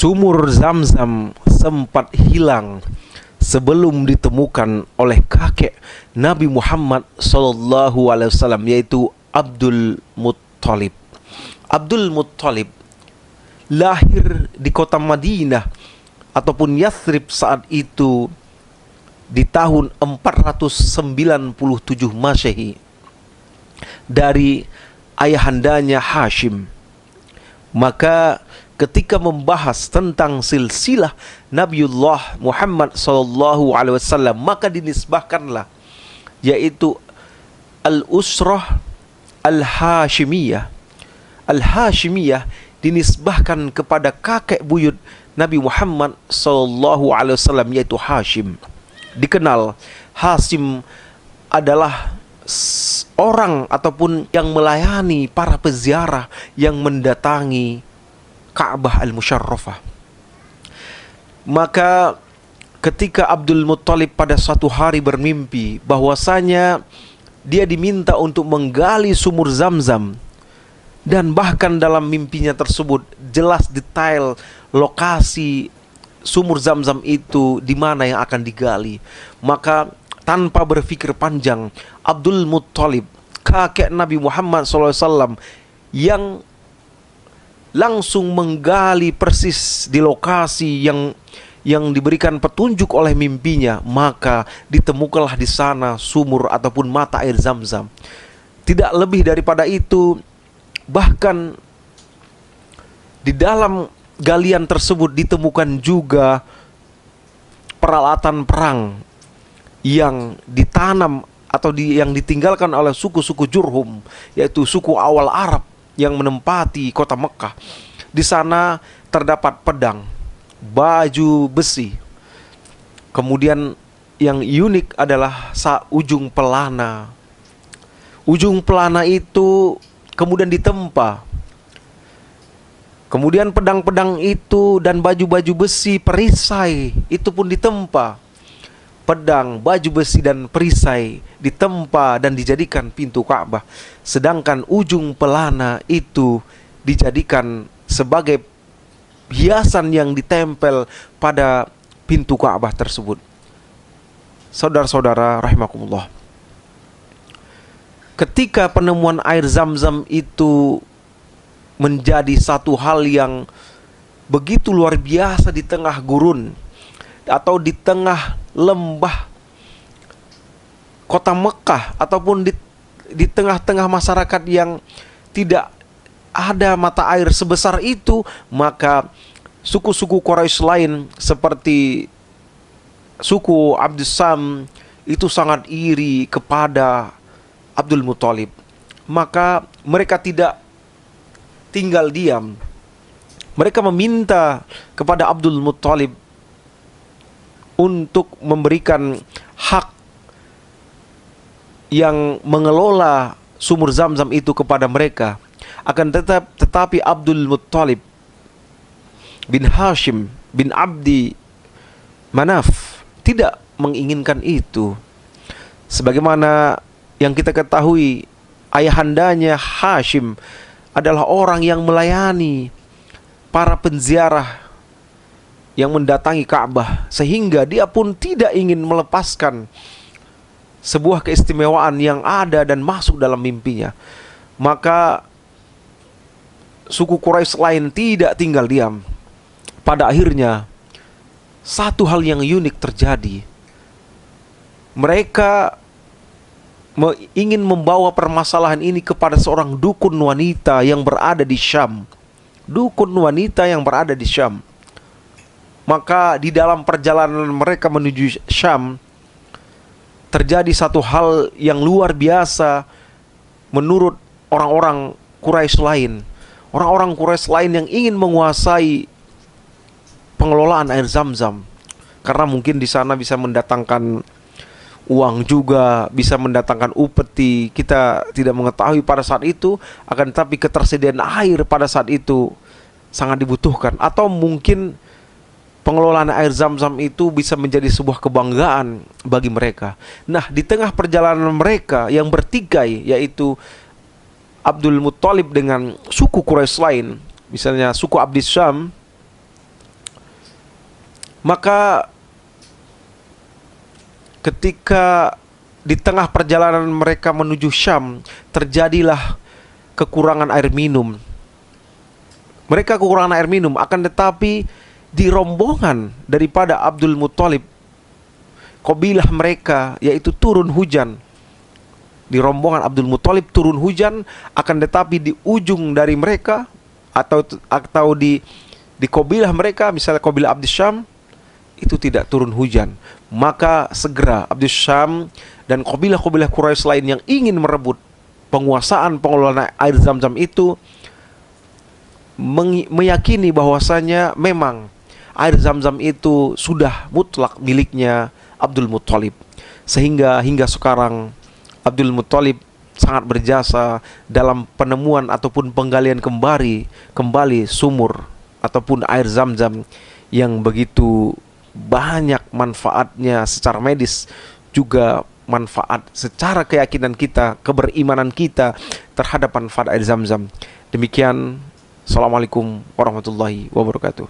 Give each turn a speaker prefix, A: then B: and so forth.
A: sumur Zam-Zam sempat hilang sebelum ditemukan oleh kakek Nabi Muhammad SAW, yaitu Abdul Muttalib. Abdul Muttalib lahir di kota Madinah ataupun Yathrib saat itu di tahun 497 Masehi dari ayahandanya Hashim. Maka ketika membahas tentang silsilah Nabiullah Muhammad SAW, maka dinisbahkanlah yaitu Al-Usrah Al-Hashimiyah. Al-Hashimiyah dinisbahkan kepada kakek buyut Nabi Muhammad SAW, yaitu Hashim. Dikenal Hashim adalah orang ataupun yang melayani para peziarah yang mendatangi Ka'bah Al-Musyarrafah. Maka ketika Abdul Muttalib pada suatu hari bermimpi bahwasanya dia diminta untuk menggali sumur Zam-Zam, dan bahkan dalam mimpinya tersebut jelas detail lokasi sumur Zam-Zam itu di mana yang akan digali. Maka tanpa berpikir panjang, Abdul Muttalib, kakek Nabi Muhammad SAW, yang langsung menggali persis di lokasi yang diberikan petunjuk oleh mimpinya. Maka ditemukanlah di sana sumur ataupun mata air Zam-Zam. Tidak lebih daripada itu, bahkan di dalam galian tersebut ditemukan juga peralatan perang yang ditanam atau yang ditinggalkan oleh suku-suku Jurhum, yaitu suku awal Arab yang menempati kota Mekah. Di sana terdapat pedang, baju besi. Kemudian yang unik adalah ujung pelana. Ujung pelana itu kemudian ditempa. Kemudian pedang-pedang itu dan baju-baju besi perisai itu pun ditempa. Pedang, baju besi dan perisai ditempa dan dijadikan pintu Ka'bah. Sedangkan ujung pelana itu dijadikan sebagai hiasan yang ditempel pada pintu Ka'bah tersebut. Saudara-saudara rahimakumullah, ketika penemuan air Zam-Zam itu menjadi satu hal yang begitu luar biasa di tengah gurun atau di tengah lembah kota Mekah, ataupun di tengah-tengah masyarakat yang tidak ada mata air sebesar itu, maka suku-suku Quraisy lain seperti suku Abdus Sam itu sangat iri kepada Abdul Muttalib. Maka mereka tidak tinggal diam. Mereka meminta kepada Abdul Muttalib untuk memberikan hak yang mengelola sumur Zam-Zam itu kepada mereka. Tetapi Abdul Muttalib bin Hashim bin Abdi Manaf tidak menginginkan itu. Sebagaimana yang kita ketahui, ayahandanya Hashim adalah orang yang melayani para penziarah yang mendatangi Ka'bah, sehingga dia pun tidak ingin melepaskan sebuah keistimewaan yang ada dan masuk dalam mimpinya. Maka suku Quraisy lain tidak tinggal diam. Pada akhirnya satu hal yang unik terjadi. Mereka ingin membawa permasalahan ini kepada seorang dukun wanita yang berada di Syam. Dukun wanita yang berada di Syam. Maka di dalam perjalanan mereka menuju Syam, terjadi satu hal yang luar biasa menurut orang-orang Quraisy lain. Orang-orang Quraisy lain yang ingin menguasai pengelolaan air Zam-Zam, karena mungkin di sana bisa mendatangkan uang juga, bisa mendatangkan upeti. Kita tidak mengetahui pada saat itu, akan tetapi ketersediaan air pada saat itu sangat dibutuhkan. Atau mungkin pengelolaan air Zam-Zam itu bisa menjadi sebuah kebanggaan bagi mereka. Nah, di tengah perjalanan mereka yang bertikai, yaitu Abdul Muttalib dengan suku Quraisy lain, misalnya suku Abdis Syam, Maka ketika di tengah perjalanan mereka menuju Syam, terjadilah kekurangan air minum. Mereka kekurangan air minum, akan tetapi di rombongan daripada Abdul Muthalib, kabilah mereka, yaitu turun hujan. Di rombongan Abdul Muthalib turun hujan, akan tetapi di ujung dari mereka atau di kabilah mereka, misalnya kabilah Abdus Syam, itu tidak turun hujan. Maka segera Abdus Syam dan kabilah-kabilah Quraisy lain yang ingin merebut penguasaan pengelolaan air Zam-Zam itu meyakini bahwasanya memang air Zam-Zam itu sudah mutlak miliknya Abdul Muthalib. Sehingga hingga sekarang Abdul Muthalib sangat berjasa dalam penemuan ataupun penggalian kembali sumur ataupun air Zam-Zam yang begitu banyak manfaatnya secara medis, juga manfaat secara keyakinan kita, keberimanan kita terhadap manfaat air Zam-Zam. Demikian, Assalamualaikum warahmatullahi wabarakatuh.